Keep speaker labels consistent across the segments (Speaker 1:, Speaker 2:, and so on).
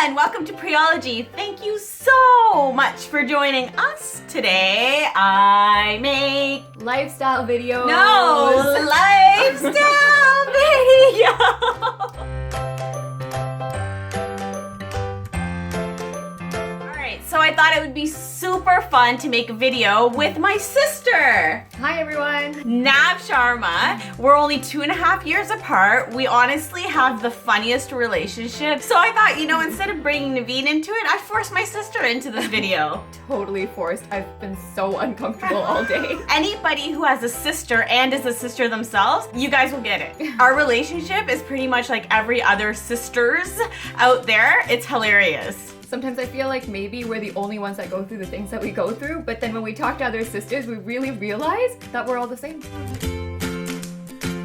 Speaker 1: everyone! Welcome to Priology. Thank you so much for joining us today. I make
Speaker 2: lifestyle videos.
Speaker 1: No, lifestyle videos. Alright, so I thought it would be super fun to make a video with my sister.
Speaker 2: Hi everyone.
Speaker 1: Nav Sharma. We're only 2.5 years apart. We honestly have the funniest relationship. So I thought, instead of bringing Naveen into it, I'd force my sister into this video.
Speaker 2: Totally forced. I've been so uncomfortable all day.
Speaker 1: Anybody who has a sister and is a sister themselves, you guys will get it. Our relationship is pretty much like every other sister's out there. It's hilarious.
Speaker 2: Sometimes I feel like maybe we're the only ones that go through the things that we go through, but then when we talk to other sisters, we really realize that we're all the same.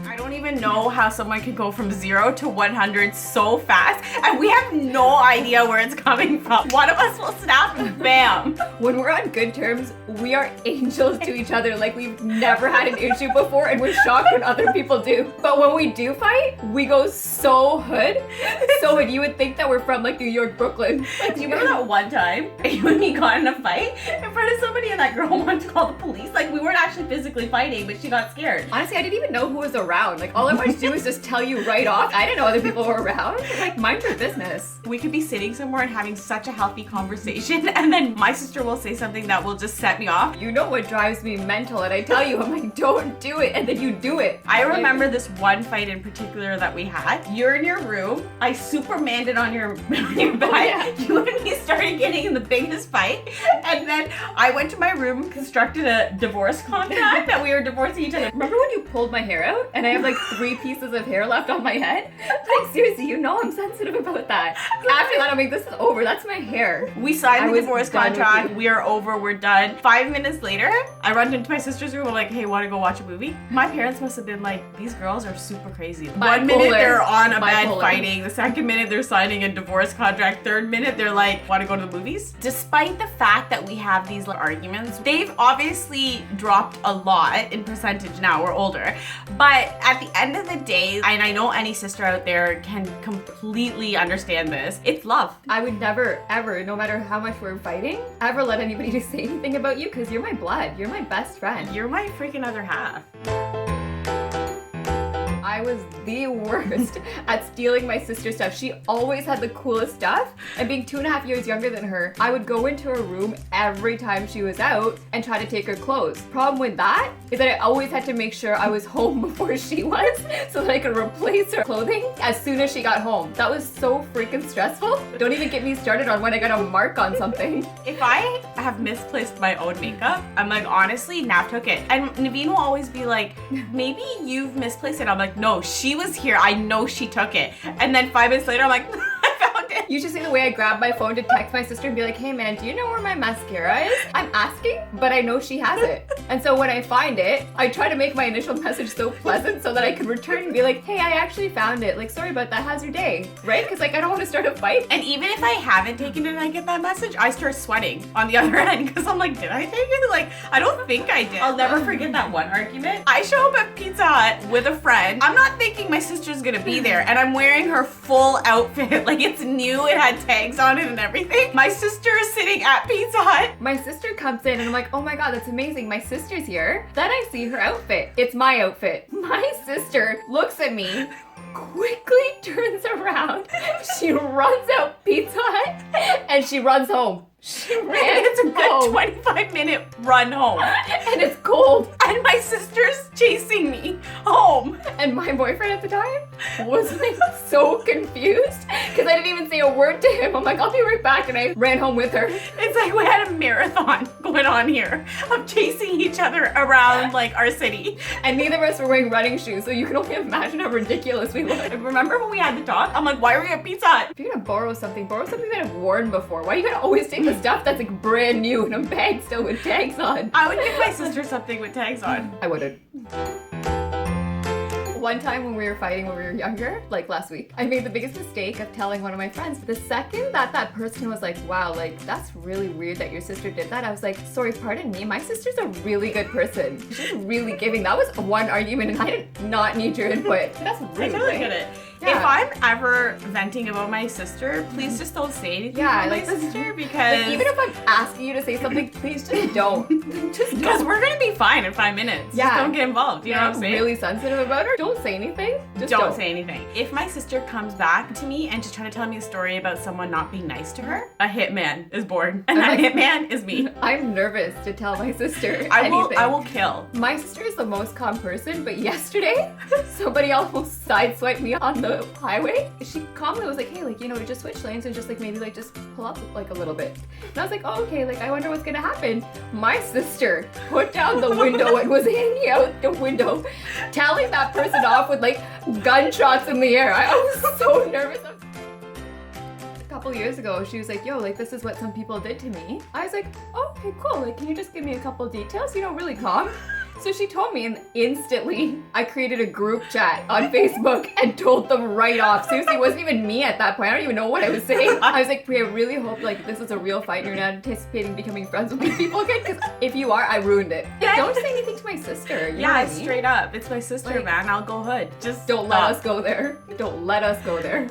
Speaker 1: I don't even know how someone can go from 0 to 100 so fast, and we have no idea where it's coming from. One of us will snap and bam.
Speaker 2: When we're on good terms, we are angels to each other. Like we've never had an issue before, and we're shocked when other people do. But when we do fight, we go so hood. So you would think that we're from like New York, Brooklyn.
Speaker 1: Like, do you remember that one time you and me got in a fight in front of somebody and that girl wanted to call the police? Like, we weren't actually physically fighting, but she got scared.
Speaker 2: Honestly, I didn't even know who was around. Like, all I wanted to do was just tell you right off. I didn't know other people were around. Like, mind your business.
Speaker 1: We could be sitting somewhere and having such a healthy conversation, and then my sister will say something that will just set me off.
Speaker 2: You know what drives me mental, and I tell you, I'm like, don't do it, and then you do it.
Speaker 1: I remember this one fight in particular that we had. You're in your room. I supermaned on your bed.
Speaker 2: Oh, yeah.
Speaker 1: You and me started getting in the biggest fight, and then I went to my room, constructed a divorce contract that we were divorcing each other.
Speaker 2: Remember when you pulled my hair out, and I have like 3 pieces of hair left on my head? Like, seriously, you know I'm sensitive about that. After that, I'm like, this is over. That's my hair.
Speaker 1: We signed the divorce contract. We are over. We're done. 5 minutes later, I run into my sister's room. I'm like, hey, want to go watch a movie? My parents must have been like, these girls are super crazy. One minute they're on a bed fighting. The second minute they're signing a divorce contract. Third minute they're like, want to go to the movies? Despite the fact that we have these arguments, they've obviously dropped a lot in percentage now. We're older. But at the end of the day, and I know any sister out there can completely understand this, it's love.
Speaker 2: I would never, ever, no matter how much we're fighting, ever let anybody just say anything about you because you're my blood. You're my best friend.
Speaker 1: You're my freaking other half.
Speaker 2: I was the worst at stealing my sister's stuff. She always had the coolest stuff, and being 2.5 years younger than her, I would go into her room every time she was out and try to take her clothes. Problem with that is that I always had to make sure I was home before she was so that I could replace her clothing as soon as she got home. That was so freaking stressful. Don't even get me started on when I got a mark on something.
Speaker 1: If I have misplaced my own makeup, I'm like, honestly, Nav took it. And Naveen will always be like, maybe you've misplaced it. I'm like, no, she was here. I know she took it. And then 5 minutes later, I'm like, I found it.
Speaker 2: You should see the way I grab my phone to text my sister and be like, hey man, do you know where my mascara is? I'm asking, but I know she has it. And so when I find it, I try to make my initial message so pleasant so that I can return and be like, hey, I actually found it. Like, sorry about that. How's your day? Right? Because like, I don't want to start a fight.
Speaker 1: And even if I haven't taken it and I get that message, I start sweating on the other end because I'm like, did I take it? Like, I don't think I did. I'll never forget that one argument. I show up at Pizza Hut with a friend. I'm not thinking my sister's gonna be there, and I'm wearing her full outfit. Like, it's new. It had tags on it and everything. My sister is sitting at Pizza Hut.
Speaker 2: My sister comes in and I'm like, oh my God, that's amazing. My sister's here. Then I see her outfit. It's my outfit. My sister looks at me, quickly turns around. She runs out Pizza Hut and she runs home. She ran.
Speaker 1: It's a good 25-minute run home.
Speaker 2: And it's cold.
Speaker 1: And my sister's chasing me home.
Speaker 2: And my boyfriend at the time was like so confused because I didn't even say a word to him. I'm like, I'll be right back. And I ran home with her.
Speaker 1: It's like we had a marathon going on here of chasing each other around like our city.
Speaker 2: And neither of us were wearing running shoes. So you can only imagine how ridiculous we look.
Speaker 1: Remember when we had the talk? I'm like, why are we at Pizza Hut?
Speaker 2: If you're gonna borrow something that I've worn before. Why are you gonna always take the stuff that's like brand new in a bag still with tags on?
Speaker 1: I would give my sister something with tags on.
Speaker 2: I wouldn't. One time when we were fighting when we were younger, like last week, I made the biggest mistake of telling one of my friends. The second that person was like, wow, like that's really weird that your sister did that, I was like, sorry, pardon me, my sister's a really good person. She's really giving. That was one argument and I did not need your input. That's rude.
Speaker 1: I totally get it. If I'm ever venting about my sister, please just don't say anything about my sister, because
Speaker 2: like, even if I'm asking you to say something, please just don't.
Speaker 1: Because we're gonna be fine in 5 minutes. Just don't get involved. You know what I'm saying?
Speaker 2: Really sensitive about her. Don't say anything. Just
Speaker 1: don't say anything. If my sister comes back to me and just trying to tell me a story about someone not being nice to her, a hitman is born, and that hitman is me.
Speaker 2: I'm nervous to tell my sister
Speaker 1: I
Speaker 2: anything.
Speaker 1: will kill.
Speaker 2: My sister is the most calm person, but yesterday somebody almost sideswiped me on the highway. She calmly was like, hey, like, you know, we just switch lanes and just like maybe like just pull up like a little bit. And I was like, oh, okay, like I wonder what's gonna happen. My sister put down the window and was hanging out the window, telling that person off with like gunshots in the air. I was so nervous. A couple years ago, she was like, yo, like this is what some people did to me. I was like, oh, okay, cool. Like, can you just give me a couple details? You know, really calm. So she told me, and instantly I created a group chat on Facebook and told them right off. Seriously, it wasn't even me at that point. I don't even know what I was saying. I was like, Priya, I really hope like this is a real fight and you're not anticipating becoming friends with these people again, because if you are, I ruined it. Don't say anything to my sister. You know what I mean?
Speaker 1: Straight up. It's my sister, like, man. I'll go hood. Just
Speaker 2: don't let us go there. Don't let us go there.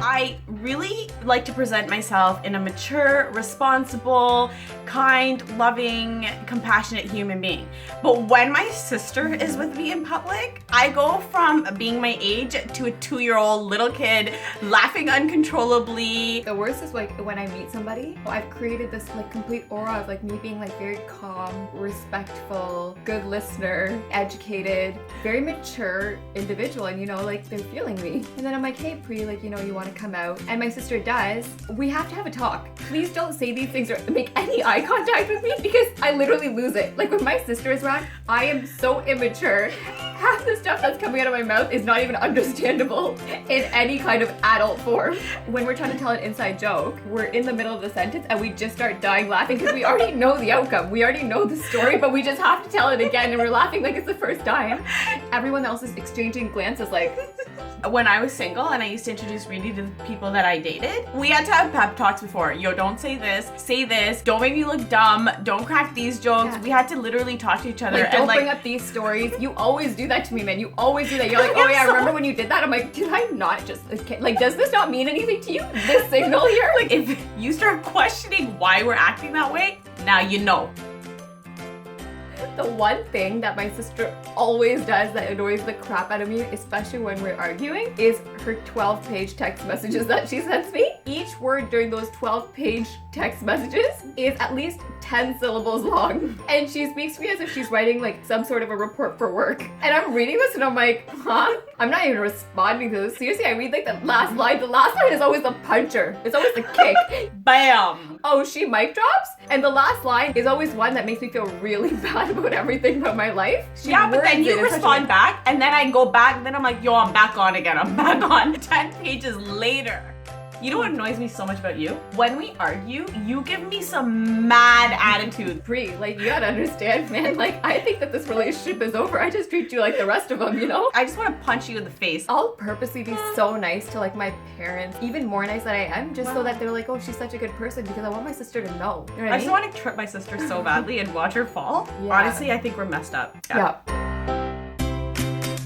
Speaker 1: I really like to present myself in a mature, responsible, kind, loving, compassionate human being. But when my sister is with me in public, I go from being my age to a 2-year-old little kid laughing uncontrollably.
Speaker 2: The worst is like when I meet somebody, I've created this like complete aura of like me being like very calm, respectful, good listener, educated, very mature individual, and you know, like they're feeling me. And then I'm like, hey Pri, like, you know, you want to come out? And my sister does. We have to have a talk. Please don't say these things or make any eye contact with me, because I literally lose it. Like when my sister is around, I am so immature. Half the stuff that's coming out of my mouth is not even understandable in any kind of adult form. When we're trying to tell an inside joke, we're in the middle of the sentence and we just start dying laughing because we already know the outcome. We already know the story, but we just have to tell it again and we're laughing like it's the first time. Everyone else is exchanging glances like...
Speaker 1: When I was single and I used to introduce Reeti to the people that I dated, we had to have pep talks before. Yo, don't say this, don't make me look dumb, don't crack these jokes. Yeah. We had to literally talk to each other.
Speaker 2: Like, don't bring up these stories. You always do that to me, man. You always do that. You're like, oh yeah, remember when you did that? I'm like, did I not just, like, does this not mean anything to you? This signal here?
Speaker 1: Like, if you start questioning why we're acting that way, now you know.
Speaker 2: The one thing that my sister always does that annoys the crap out of me, especially when we're arguing, is her 12-page text messages that she sends me. Each word during those 12-page text messages is at least 10 syllables long. And she speaks to me as if she's writing like some sort of a report for work. And I'm reading this and I'm like, huh? I'm not even responding to this. Seriously, I read like the last line. The last line is always the puncher. It's always the kick.
Speaker 1: Bam!
Speaker 2: Oh, she mic drops? And the last line is always one that makes me feel really bad about everything about my life.
Speaker 1: But then you respond back, and then I go back, and then I'm like, yo, I'm back on again. I'm back on 10 pages later. You know what annoys me so much about you? When we argue, you give me some mad attitude.
Speaker 2: Pri, like, you gotta understand, man. Like, I think that this relationship is over. I just treat you like the rest of them, you know?
Speaker 1: I just want to punch you in the face.
Speaker 2: I'll purposely be so nice to, like, my parents, even more nice than I am, just so that they're like, oh, she's such a good person, because I want my sister to know. You know what I mean?
Speaker 1: I just want to trip my sister so badly and watch her fall. Yeah. Honestly, I think we're messed up.
Speaker 2: Yeah.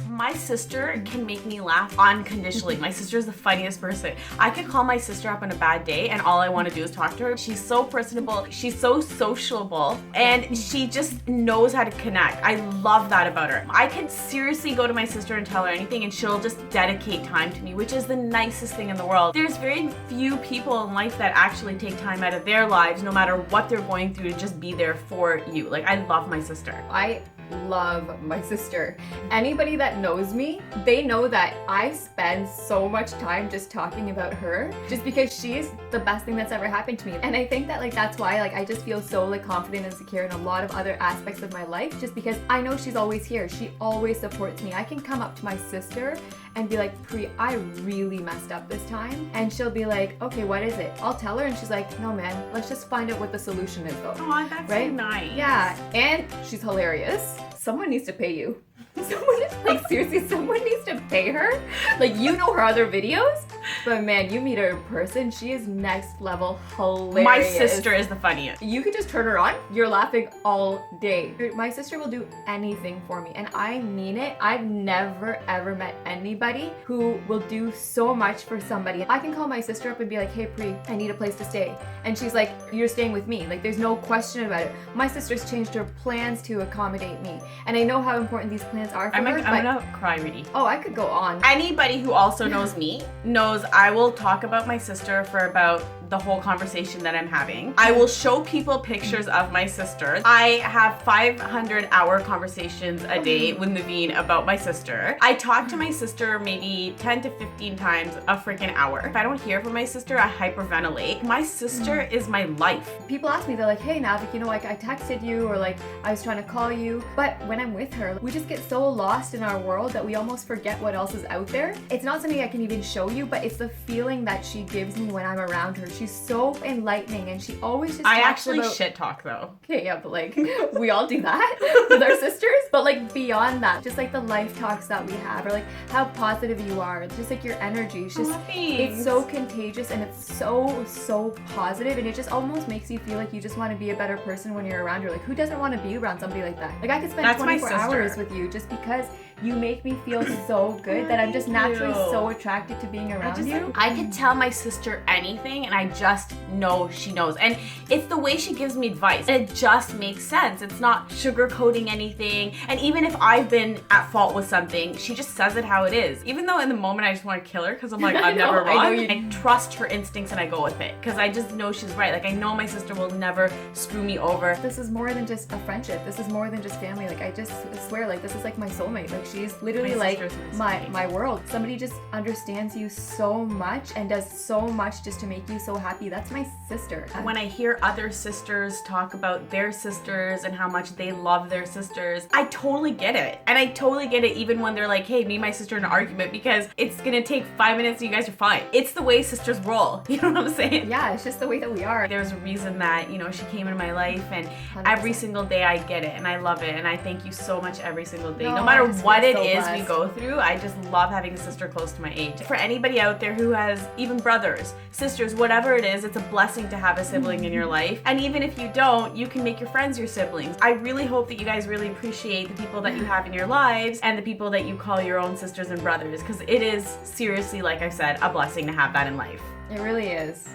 Speaker 1: My sister can make me laugh unconditionally. My sister is the funniest person. I could call my sister up on a bad day and all I want to do is talk to her. She's so personable. She's so sociable and she just knows how to connect. I love that about her. I can seriously go to my sister and tell her anything and she'll just dedicate time to me, which is the nicest thing in the world. There's very few people in life that actually take time out of their lives, no matter what they're going through, to just be there for you. Like, I love my sister.
Speaker 2: I love my sister. Anybody that knows me, they know that I spend so much time just talking about her, just because she's the best thing that's ever happened to me. And I think that like that's why like I just feel so like confident and secure in a lot of other aspects of my life, just because I know she's always here. She always supports me. I can come up to my sister and be like, Pri, I really messed up this time. And she'll be like, okay, what is it? I'll tell her and she's like, no man, let's just find out what the solution is though.
Speaker 1: Oh, that's right? So nice.
Speaker 2: Yeah, and she's hilarious. Someone needs to pay you. Someone, like seriously, someone needs to pay her. Like, you know her other videos? But man, you meet her in person, she is next level hilarious.
Speaker 1: My sister is the funniest.
Speaker 2: You could just turn her on, you're laughing all day. My sister will do anything for me, and I mean it. I've never ever met anybody who will do so much for somebody. I can call my sister up and be like, hey Pri, I need a place to stay. And she's like, you're staying with me. Like, there's no question about it. My sister's changed her plans to accommodate me. And I know how important these plans are for her.
Speaker 1: I'm gonna cry, Reeti.
Speaker 2: Oh, I could go on.
Speaker 1: Anybody who also knows me knows I will talk about my sister for about the whole conversation that I'm having. I will show people pictures of my sister. I have 500-hour conversations a day with Naveen about my sister. I talk to my sister maybe 10 to 15 times a freaking hour. If I don't hear from my sister, I hyperventilate. My sister is my life.
Speaker 2: People ask me, they're like, hey Nav, you know, like I texted you, or like I was trying to call you. But when I'm with her, we just get so lost in our world that we almost forget what else is out there. It's not something I can even show you, but it's the feeling that she gives me when I'm around her. She's so enlightening, and she always just
Speaker 1: I
Speaker 2: talks
Speaker 1: actually
Speaker 2: about...
Speaker 1: shit talk though.
Speaker 2: Okay, yeah, but like we all do that with our sisters. But like beyond that, just like the life talks that we have, or like how positive you are, just like your energy. It's just it's so contagious, and it's so positive, and it just almost makes you feel like you just want to be a better person when you're around her. Like, who doesn't want to be around somebody like that? Like, I could spend 24 hours with you just because you make me feel so good that I'm just naturally so attracted to being around you.
Speaker 1: I could tell my sister anything and I just know she knows. And it's the way she gives me advice. It just makes sense. It's not sugarcoating anything. And even if I've been at fault with something, she just says it how it is. Even though in the moment I just want to kill her because I'm like, I'm never wrong. I trust her instincts and I go with it because I just know she's right. Like, I know my sister will never screw me over.
Speaker 2: This is more than just a friendship. This is more than just family. Like, I just swear, like, this is like my soulmate. Like, she's literally like my world. Somebody just understands you so much and does so much just to make you so happy. That's my sister.
Speaker 1: When I hear other sisters talk about their sisters and how much they love their sisters, I totally get it. And I totally get it even when they're like, hey, me and my sister in an argument, because it's gonna take 5 minutes and you guys are fine. It's the way sisters roll. You know what I'm saying?
Speaker 2: Yeah, it's just the way that we are.
Speaker 1: There's a reason that, you know, she came into my life, and every single day I get it and I love it, and I thank you so much every single day. No matter what it is we go through, I just love having a sister close to my age. For anybody out there who has even brothers, sisters, whatever it is, it's a blessing to have a sibling in your life. And even if you don't, you can make your friends your siblings. I really hope that you guys really appreciate the people that you have in your lives and the people that you call your own sisters and brothers, because it is seriously, like I said, a blessing to have that in life.
Speaker 2: It really is.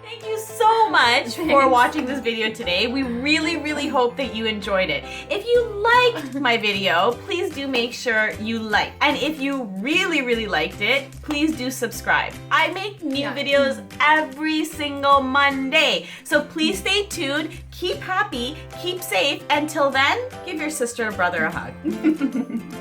Speaker 1: Thank you so much for watching this video today. We really hope that you enjoyed it. If you liked my video, please do make sure you like. And if you really liked it, please do subscribe. I make new videos every single Monday. So please stay tuned, keep happy, keep safe. Until then, give your sister or brother a hug.